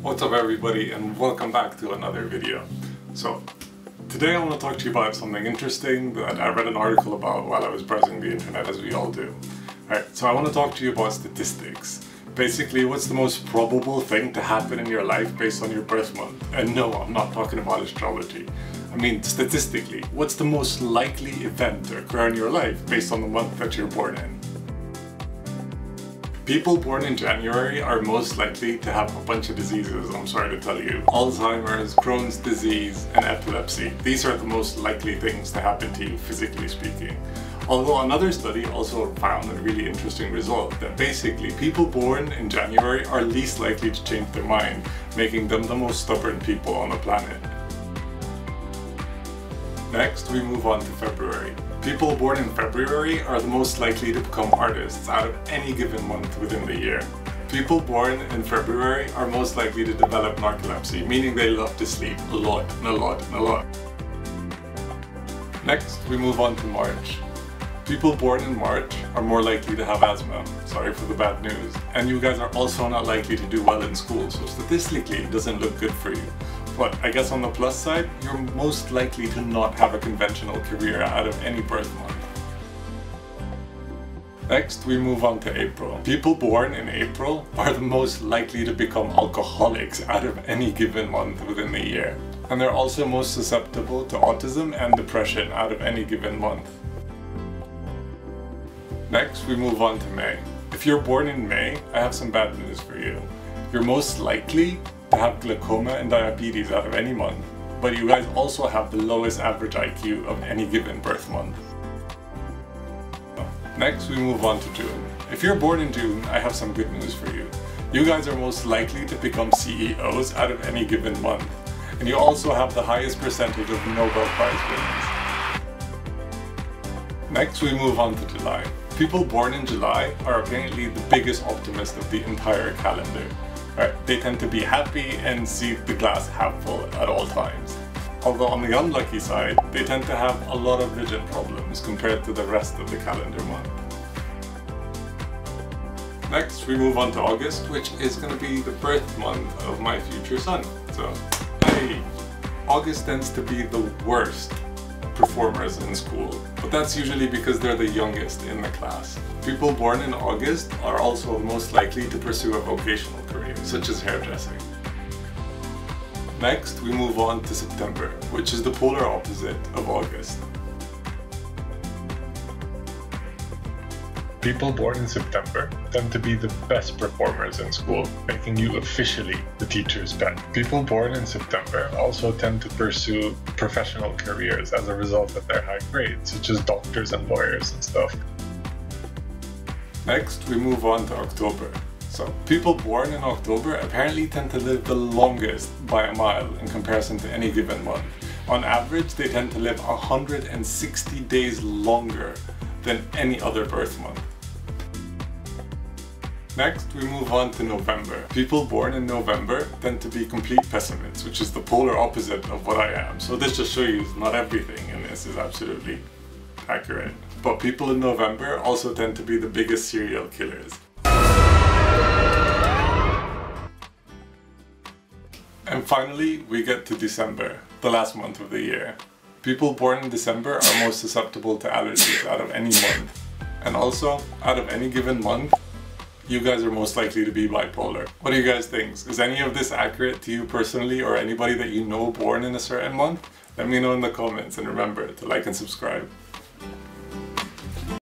What's up everybody, and welcome back to another video. So today I want to talk to you about something interesting that I read an article about while I was browsing the internet, as we all do. Alright, so I want to talk to you about statistics. Basically, what's the most probable thing to happen in your life based on your birth month? And no, I'm not talking about astrology. I mean, statistically, what's the most likely event to occur in your life based on the month that you're born in? People born in January are most likely to have a bunch of diseases, I'm sorry to tell you. Alzheimer's, Crohn's disease, and epilepsy. These are the most likely things to happen to you, physically speaking. Although another study also found a really interesting result, that basically people born in January are least likely to change their mind, making them the most stubborn people on the planet. Next, we move on to February. People born in February are the most likely to become artists out of any given month within the year. People born in February are most likely to develop narcolepsy, meaning they love to sleep a lot and a lot and a lot. Next, we move on to March. People born in March are more likely to have asthma. Sorry for the bad news. And you guys are also not likely to do well in school, so statistically it doesn't look good for you. But I guess on the plus side, you're most likely to not have a conventional career out of any birth month. Next, we move on to April. People born in April are the most likely to become alcoholics out of any given month within the year. And they're also most susceptible to autism and depression out of any given month. Next, we move on to May. If you're born in May, I have some bad news for you. You're most likely to have glaucoma and diabetes out of any month, but you guys also have the lowest average IQ of any given birth month. Next, we move on to June. If you're born in June, I have some good news for you. You guys are most likely to become CEOs out of any given month, and you also have the highest percentage of Nobel Prize winners. Next, we move on to July. People born in July are apparently the biggest optimist of the entire calendar. Right, they tend to be happy and see the glass half full at all times. Although on the unlucky side, they tend to have a lot of vision problems compared to the rest of the calendar month. Next, we move on to August, which is going to be the birth month of my future son. So, hey, August tends to be the worst performers in school, but that's usually because they're the youngest in the class. People born in August are also most likely to pursue a vocational career, such as hairdressing. Next, we move on to September, which is the polar opposite of August. People born in September tend to be the best performers in school, making you officially the teacher's pet. People born in September also tend to pursue professional careers as a result of their high grades, such as doctors and lawyers and stuff. Next, we move on to October. So, people born in October apparently tend to live the longest by a mile in comparison to any given month. On average, they tend to live 160 days longer than any other birth month. Next, we move on to November. People born in November tend to be complete pessimists, which is the polar opposite of what I am. So this just shows you not everything in this is absolutely accurate. But people in November also tend to be the biggest serial killers. And finally, we get to December, the last month of the year. People born in December are most susceptible to allergies out of any month. And also, out of any given month, you guys are most likely to be bipolar. What do you guys think? Is any of this accurate to you personally or anybody that you know born in a certain month? Let me know in the comments, and remember to like and subscribe.